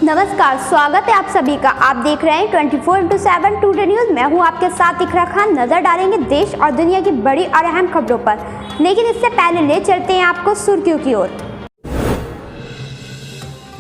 नमस्कार, स्वागत है आप सभी का। आप देख रहे हैं 24/7 टुडे न्यूज। मैं हूं आपके साथ इकरा खान। नजर डालेंगे देश और दुनिया की बड़ी और अहम खबरों पर, लेकिन इससे पहले ले चलते हैं आपको सुर्खियों की ओर।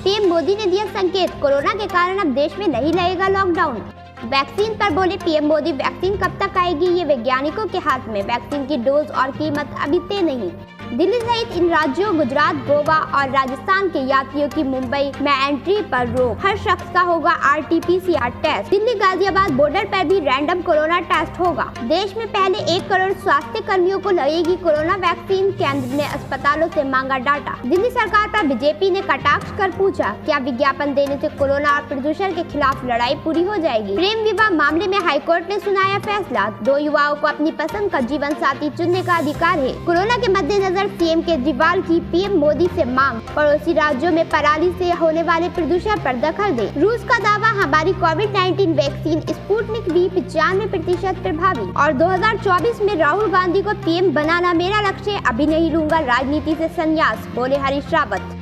पीएम मोदी ने दिया संकेत, कोरोना के कारण अब देश में नहीं लगेगा लॉकडाउन। वैक्सीन पर बोले पीएम मोदी, वैक्सीन कब तक आएगी ये वैज्ञानिकों के हाथ में। वैक्सीन की डोज और कीमत अभी तय नहीं। दिल्ली सहित इन राज्यों गुजरात, गोवा और राजस्थान के यात्रियों की मुंबई में एंट्री पर रोक। हर शख्स का होगा RT-PCR test. Delhi Ghaziabad border पर भी रैंडम कोरोना टेस्ट होगा। देश में पहले 1 करोड़ स्वास्थ्य कर्मियों को लगेगी कोरोना वैक्सीन। केंद्र ने अस्पतालों से मांगा डाटा। दिल्ली सरकार पर बीजेपी ने कटाक्ष कर पूछा, क्या विज्ञापन देने से कोरोना और प्रदूषण के खिलाफ लड़ाई पूरी हो जाएगी। प्रेम विवाह मामले में हाईकोर्ट ने सुनाया फैसला। 2 युवाओं को अपनी पसंद का जीवन साथी चुनने का अधिकार है। कोरोना के मद्देनजर सीएम केजरीवाल की पीएम मोदी से मांग, पड़ोसी राज्यों में पराली से होने वाले प्रदूषण पर दखल दे। रूस का दावा, हमारी कोविड-19 वैक्सीन स्पुतनिक V 95% प्रभावी। और 2024 में राहुल गांधी को पीएम बनाना मेरा लक्ष्य, अभी नहीं लूंगा राजनीति से संन्यास, बोले हरीश रावत।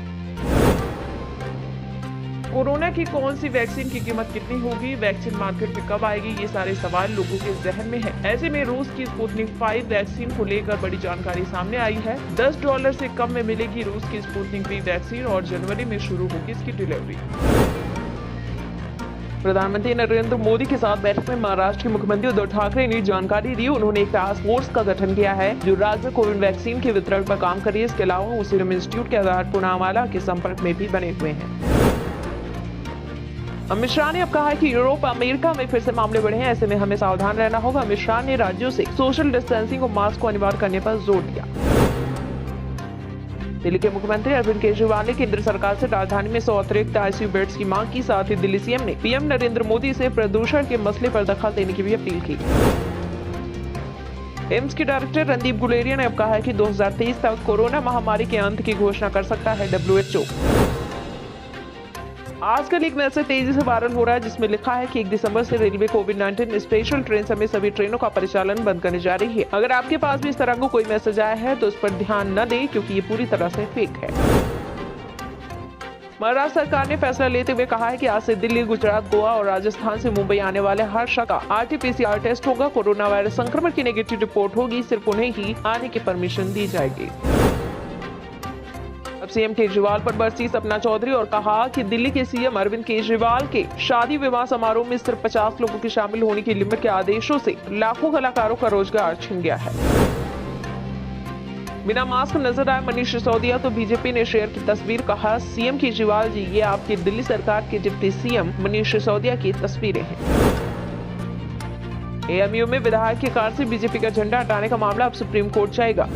कोरोना की कौन सी वैक्सीन की कीमत कितनी होगी, वैक्सीन मार्केट में कब आएगी, ये सारे सवाल लोगों के जहन में है। ऐसे में रूस की स्पुतनिक 5 वैक्सीन को लेकर बड़ी जानकारी सामने आई है। $10 से कम में मिलेगी रूस की स्पुतनिक V वैक्सीन और जनवरी में शुरू होगी इसकी डिलीवरी। प्रधानमंत्री नरेंद्र मोदी के साथ बैठक में महाराष्ट्र के मुख्यमंत्री उद्धव ठाकरे ने जानकारी दी। उन्होंने एक टास्क फोर्स का गठन किया है जो राज्य में कोविड वैक्सीन के वितरण पर काम कर रही है। इसके अलावा वो सीरम इंस्टीट्यूट के आधार पूनावाला के संपर्क में भी बने हुए हैं। अमित शाह ने अब कहा है कि यूरोप, अमेरिका में फिर से मामले बढ़े हैं, ऐसे में हमें सावधान रहना होगा। अमित शाह ने राज्यों से सोशल डिस्टेंसिंग और मास्क को अनिवार्य करने पर जोर दिया। दिल्ली के मुख्यमंत्री अरविंद केजरीवाल ने केंद्र सरकार से राजधानी में 100 अतिरिक्त ICU बेड्स की मांग की। साथ ही दिल्ली सीएम ने पीएम नरेंद्र मोदी से प्रदूषण के मसले पर दखल देने की भी अपील की। एम्स के डायरेक्टर रणदीप गुलेरिया ने अब कहा है कि 2023 तक कोरोना महामारी के अंत की घोषणा कर सकता है WHO। आजकल एक मैसेज तेजी से वायरल हो रहा है जिसमें लिखा है कि 1 दिसंबर से रेलवे कोविड-19 स्पेशल ट्रेन समेत सभी ट्रेनों का परिचालन बंद करने जा रही है। अगर आपके पास भी इस तरह का कोई मैसेज आया है तो इस पर ध्यान न दें, क्योंकि ये पूरी तरह से फेक है। महाराष्ट्र सरकार ने फैसला लेते हुए कहा है कि आज से दिल्ली, गुजरात, गोवा और राजस्थान से मुंबई आने वाले हर शख्स का RT-PCR टेस्ट होगा। कोरोना वायरस संक्रमण की नेगेटिव रिपोर्ट होगी, सिर्फ उन्हें ही आने की परमिशन दी जाएगी। सीएम केजरीवाल पर बरसी सपना चौधरी और कहा कि दिल्ली के सीएम अरविंद केजरीवाल के शादी विवाह समारोह में सिर्फ 50 लोगों के शामिल होने की लिमिट के आदेशों से लाखों कलाकारों का रोजगार छिन गया है। बिना मास्क नजर आए मनीष सिसोदिया तो बीजेपी ने शेयर की तस्वीर। कहा, सीएम केजरीवाल जी, ये आपकी दिल्ली सरकार के डिप्टी सीएम मनीष सिसोदिया की तस्वीरें हैं। AMU में विधायक की कार से बीजेपी का झंडा हटाने का मामला अब सुप्रीम कोर्ट जाएगा।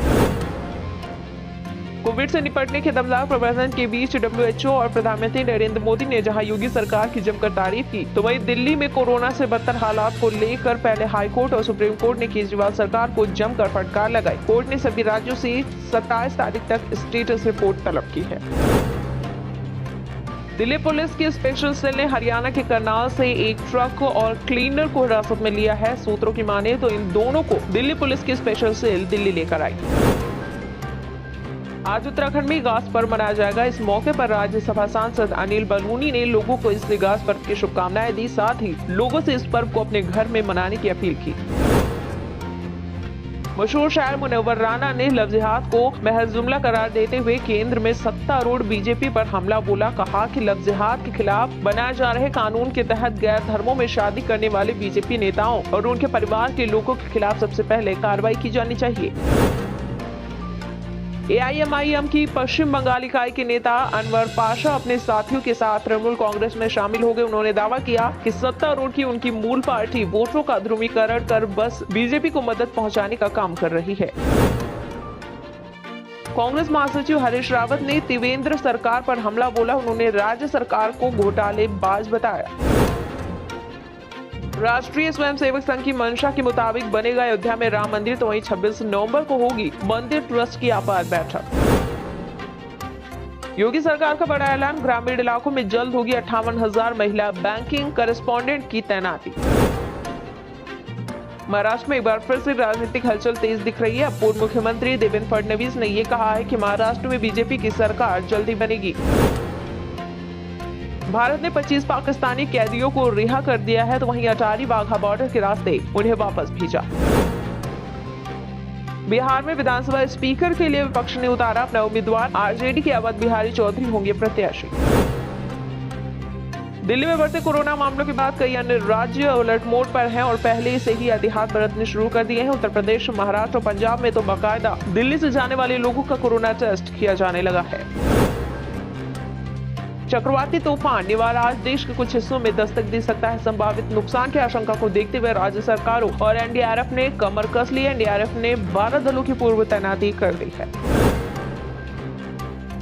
कोविड से निपटने के दमदार प्रबंधन के बीच WHO और प्रधानमंत्री नरेंद्र मोदी ने जहां योगी सरकार की जमकर तारीफ की, तो वहीं दिल्ली में कोरोना से बदतर हालात को लेकर पहले हाई कोर्ट और सुप्रीम कोर्ट ने केजरीवाल सरकार को जमकर फटकार लगाई। कोर्ट ने सभी राज्यों से 27 तारीख तक स्टेटस रिपोर्ट तलब की है। दिल्ली पुलिस की स्पेशल सेल ने हरियाणा के करनाल से एक ट्रक और क्लीनर को हिरासत में लिया है। सूत्रों की माने तो इन दोनों को दिल्ली पुलिस की स्पेशल सेल दिल्ली लेकर आई। आज उत्तराखंड में गास पर्व मनाया जाएगा। इस मौके पर राज्यसभा सांसद अनिल बलूनी ने लोगों को इस गास पर्व की शुभकामनाएं दी। साथ ही लोगों से इस पर्व को अपने घर में मनाने की अपील की। मशहूर शायर मुनव्वर राना ने लव जिहाद को महज जुमला करार देते हुए केंद्र में सत्तारूढ़ बीजेपी पर हमला बोला। कहा कि लव जिहाद के खिलाफ बनाए जा रहे कानून के तहत गैर धर्मों में शादी करने वाले बीजेपी नेताओं और उनके परिवार के लोगों के खिलाफ सबसे पहले कार्रवाई की जानी चाहिए। AIMIM की पश्चिम बंगाल इकाई के नेता अनवर पाशा अपने साथियों के साथ तृणमूल कांग्रेस में शामिल हो गए। उन्होंने दावा किया कि सत्तारूढ़ की उनकी मूल पार्टी वोटरों का ध्रुवीकरण कर बस बीजेपी को मदद पहुंचाने का काम कर रही है। कांग्रेस महासचिव हरीश रावत ने त्रिवेंद्र सरकार पर हमला बोला। उन्होंने राज्य सरकार को घोटालेबाज बताया। राष्ट्रीय स्वयंसेवक संघ की मंशा के मुताबिक बनेगा अयोध्या में राम मंदिर, तो वहीं 26 नवंबर को होगी मंदिर ट्रस्ट की आपात बैठक। योगी सरकार का बड़ा ऐलान, ग्रामीण इलाकों में जल्द होगी 58,000 महिला बैंकिंग करेस्पॉन्डेंट की तैनाती। महाराष्ट्र में एक बार फिर से राजनीतिक हलचल तेज दिख रही है। पूर्व मुख्यमंत्री देवेंद्र फडणवीस ने ये कहा है कि महाराष्ट्र में बीजेपी की सरकार जल्दी बनेगी। भारत ने 25 पाकिस्तानी कैदियों को रिहा कर दिया है, तो वहीं अटारी वाघा बॉर्डर के रास्ते उन्हें वापस भेजा। बिहार में विधानसभा स्पीकर के लिए विपक्ष ने उतारा अपना उम्मीदवार, आरजेडी के अवध बिहारी चौधरी होंगे प्रत्याशी। दिल्ली में बढ़ते कोरोना मामलों के बाद कई अन्य राज्य अलर्ट मोड पर हैं और पहले से ही एहतियात बरतने शुरू कर दिए हैं। उत्तर प्रदेश, महाराष्ट्र और पंजाब में तो बाकायदा दिल्ली से जाने वाले लोगों का कोरोना टेस्ट किया जाने लगा है। चक्रवाती तूफान निवार आज देश के कुछ हिस्सों में दस्तक दे सकता है। संभावित नुकसान की आशंका को देखते हुए राज्य सरकारों और एनडीआरएफ ने कमर कस ली है। एनडीआरएफ ने 12 दलों की पूर्व तैनाती कर दी है।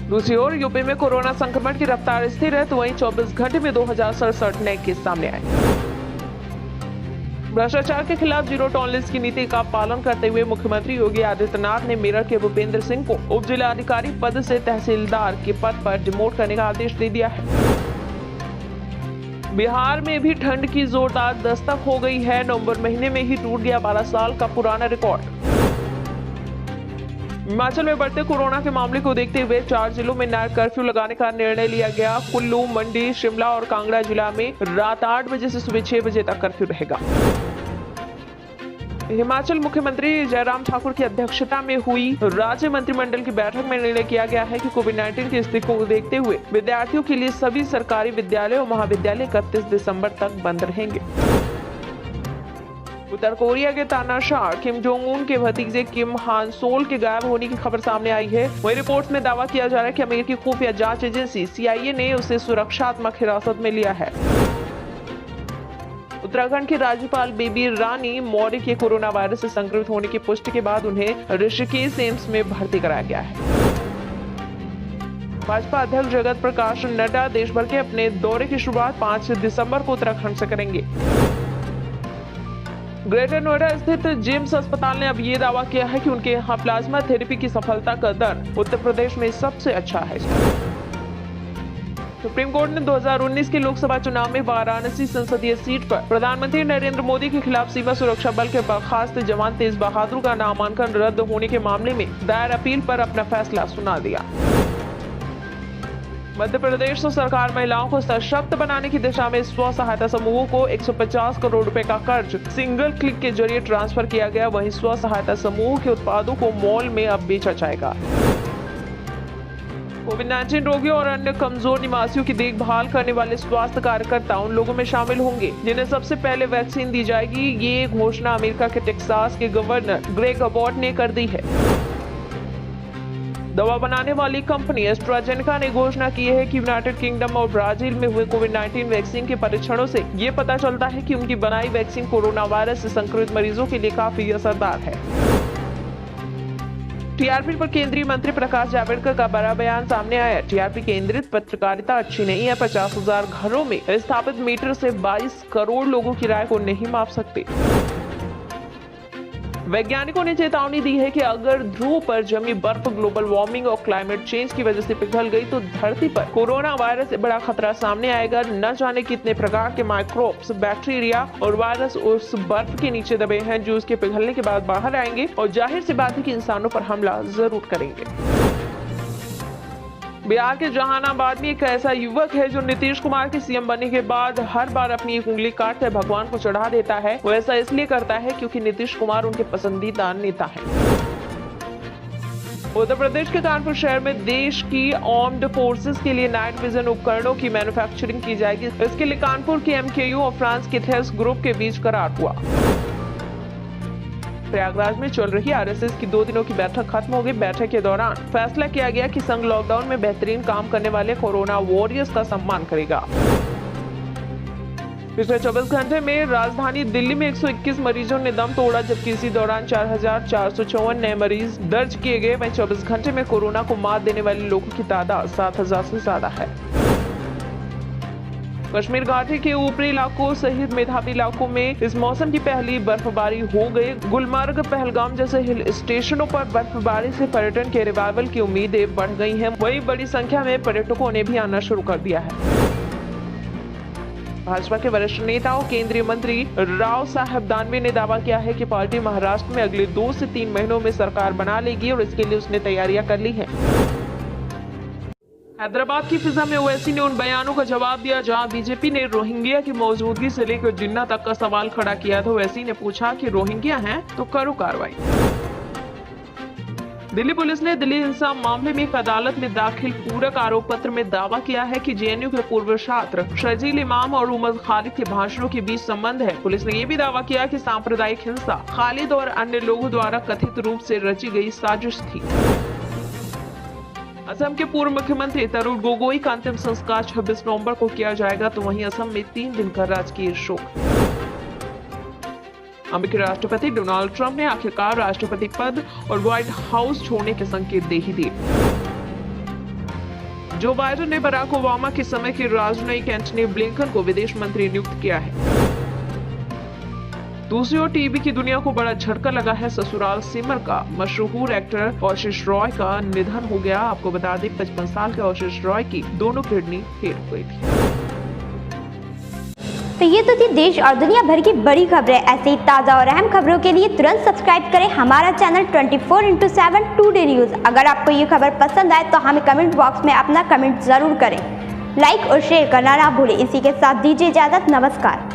दूसरी ओर यूपी में कोरोना संक्रमण की रफ्तार स्थिर है, तो वहीं 24 घंटे में 2067 नए केस सामने आए। भ्रष्टाचार के खिलाफ जीरो टॉलरेंस की नीति का पालन करते हुए मुख्यमंत्री योगी आदित्यनाथ ने मेरठ के भूपेंद्र सिंह को उप जिलाधिकारी पद से तहसीलदार के पद पर डिमोट करने का आदेश दे दिया है। बिहार में भी ठंड की जोरदार दस्तक हो गई है। नवंबर महीने में ही टूट गया 12 साल का पुराना रिकॉर्ड। हिमाचल में बढ़ते कोरोना के मामले को देखते हुए 4 जिलों में नाइट कर्फ्यू लगाने का निर्णय लिया गया। कुल्लू, मंडी, शिमला और कांगड़ा जिला में रात 8 बजे से सुबह 6 बजे तक कर्फ्यू रहेगा। हिमाचल मुख्यमंत्री जयराम ठाकुर की अध्यक्षता में हुई राज्य मंत्रिमंडल की बैठक में निर्णय किया गया है कि कोविड-19 की स्थिति को देखते हुए विद्यार्थियों के लिए सभी सरकारी विद्यालय और महाविद्यालय 31 दिसंबर तक बंद रहेंगे। उत्तर कोरिया के तानाशाह किम जोंग उन के भतीजे किम हान सोल के गायब होने की खबर सामने आई है। वही रिपोर्ट्स में दावा किया जा रहा है कि अमेरिकी खुफिया जांच एजेंसी CIA ने उसे सुरक्षात्मक हिरासत में लिया है। उत्तराखंड की राज्यपाल बेबी रानी मौर्य के कोरोना वायरस से संक्रमित होने की पुष्टि के बाद उन्हें ऋषिकेश एम्स में भर्ती कराया गया है। भाजपा अध्यक्ष जगत प्रकाश नड्डा देश भर के अपने दौरे की शुरुआत 5 दिसंबर को उत्तराखंड से करेंगे। ग्रेटर नोएडा स्थित जिम्स अस्पताल ने अब ये दावा किया है कि उनके यहाँ प्लाज्मा थेरेपी की सफलता का दर उत्तर प्रदेश में सबसे अच्छा है। सुप्रीम कोर्ट ने 2019 के लोकसभा चुनाव में वाराणसी संसदीय सीट पर प्रधानमंत्री नरेंद्र मोदी के खिलाफ सीमा सुरक्षा बल के बर्खास्त जवान तेज बहादुर का नामांकन रद्द होने के मामले में दायर अपील पर अपना फैसला सुना दिया। मध्य प्रदेश सरकार महिलाओं को सशक्त बनाने की दिशा में स्व सहायता समूहों को 150 करोड़ रुपए का कर्ज सिंगल क्लिक के जरिए ट्रांसफर किया गया। वहीं स्व सहायता समूह के उत्पादों को मॉल में अब बेचा जाएगा। कोविड-19 रोगियों और अन्य कमजोर निवासियों की देखभाल करने वाले स्वास्थ्य कार्यकर्ता उन लोगों में शामिल होंगे जिन्हें सबसे पहले वैक्सीन दी जाएगी। ये घोषणा अमेरिका के टेक्सास के गवर्नर ग्रेग अबॉट ने कर दी है। दवा बनाने वाली कंपनी एस्ट्राजेनेका ने घोषणा की है कि यूनाइटेड किंगडम और ब्राजील में हुए कोविड-19 वैक्सीन के परीक्षणों से ये पता चलता है कि उनकी बनाई वैक्सीन कोरोना वायरस से संक्रमित मरीजों के लिए काफी असरदार है। टीआरपी पर केंद्रीय मंत्री प्रकाश जावड़ेकर का बड़ा बयान सामने आया। टीआरपी केंद्रित पत्रकारिता अच्छी नहीं है। 50,000 घरों में स्थापित मीटर से 22 करोड़ लोगों की राय को नहीं माप सकते। वैज्ञानिकों ने चेतावनी दी है कि अगर ध्रुव पर जमी बर्फ ग्लोबल वार्मिंग और क्लाइमेट चेंज की वजह से पिघल गई तो धरती पर कोरोना वायरस से बड़ा खतरा सामने आएगा। न जाने कितने प्रकार के माइक्रोब्स, बैक्टीरिया और वायरस उस बर्फ के नीचे दबे हैं जो उसके पिघलने के बाद बाहर आएंगे और जाहिर सी बात है कि इंसानों पर हमला जरूर करेंगे। बिहार के जहानाबाद में एक ऐसा युवक है जो नीतीश कुमार के सीएम बनने के बाद हर बार अपनी एक उंगली काट कर भगवान को चढ़ा देता है। वो ऐसा इसलिए करता है क्योंकि नीतीश कुमार उनके पसंदीदा नेता हैं। उत्तर प्रदेश के कानपुर शहर में देश की आर्म्ड फोर्सेस के लिए नाइट विजन उपकरणों की मैन्युफैक्चरिंग की जाएगी। इसके लिए कानपुर के MKU और फ्रांस के थेस ग्रुप के बीच करार हुआ। प्रयागराज में चल रही RSS की 2 दिनों की बैठक खत्म हो गई। बैठक के दौरान फैसला किया गया कि संघ लॉकडाउन में बेहतरीन काम करने वाले कोरोना वॉरियर्स का सम्मान करेगा। पिछले 24 घंटे में राजधानी दिल्ली में 121 मरीजों ने दम तोड़ा, जबकि इसी दौरान 4,454 नए मरीज दर्ज किए गए। वहीं 24 घंटे में कोरोना को मात देने वाले लोगों की तादाद 7,000 से ज्यादा है। कश्मीर घाटी के ऊपरी इलाकों सहित मेधावी इलाकों में इस मौसम की पहली बर्फबारी हो गई। गुलमर्ग, पहलगाम जैसे हिल स्टेशनों पर बर्फबारी से पर्यटन के रिवाइवल की उम्मीदें बढ़ गई हैं। वहीं बड़ी संख्या में पर्यटकों ने भी आना शुरू कर दिया है। भाजपा के वरिष्ठ नेता और केंद्रीय मंत्री राव साहब दानवे ने दावा किया है कि पार्टी महाराष्ट्र में अगले 2 से 3 महीनों में सरकार बना लेगी और इसके लिए उसने तैयारियां कर ली है। हैदराबाद की फिजा में ओवैसी ने उन बयानों का जवाब दिया जहां बीजेपी ने रोहिंग्या की मौजूदगी से लेकर जिन्ना तक का सवाल खड़ा किया था। ओवैसी ने पूछा कि रोहिंग्या हैं तो करो कार्रवाई। दिल्ली पुलिस ने दिल्ली हिंसा मामले में एक अदालत में दाखिल पूरक आरोप पत्र में दावा किया है कि जेएनयू के पूर्व छात्र शर्जील इमाम और उमर खालिद के भाषणों के बीच संबंध है। पुलिस ने यह भी दावा किया कि सांप्रदायिक हिंसा खालिद और अन्य लोगों द्वारा कथित रूप से रची गई साजिश थी। असम के पूर्व मुख्यमंत्री तरुण गोगोई का अंतिम संस्कार 26 नवंबर को किया जाएगा, तो वहीं असम में 3 दिन का राजकीय शोक। अमेरिकी राष्ट्रपति डोनाल्ड ट्रंप ने आखिरकार राष्ट्रपति पद और व्हाइट हाउस छोड़ने के संकेत दे ही दिए। जो बाइडेन ने बराक ओबामा के समय के राजनयिक एंटनी ब्लिंकन को विदेश मंत्री नियुक्त किया है। दूसरी ओर टीवी की दुनिया को बड़ा झटका लगा है ससुराल सिमर का। मशहूर एक्टर आशीष रॉय का निधन हो गया। आपको बता दें 55 साल के आशीष रॉय की दोनों किडनी फेल हो गई थी। तो ये तो थी देश और दुनिया भर की बड़ी खबरें। ऐसे ही ताज़ा और अहम खबरों के लिए तुरंत सब्सक्राइब करें हमारा चैनल 24x7 टुडे न्यूज़। अगर आपको ये खबर पसंद आए तो हमें कमेंट बॉक्स में अपना कमेंट जरूर करें। लाइक और शेयर करना ना भूलें। इसी के साथ दीजिए इजाज़त। नमस्कार।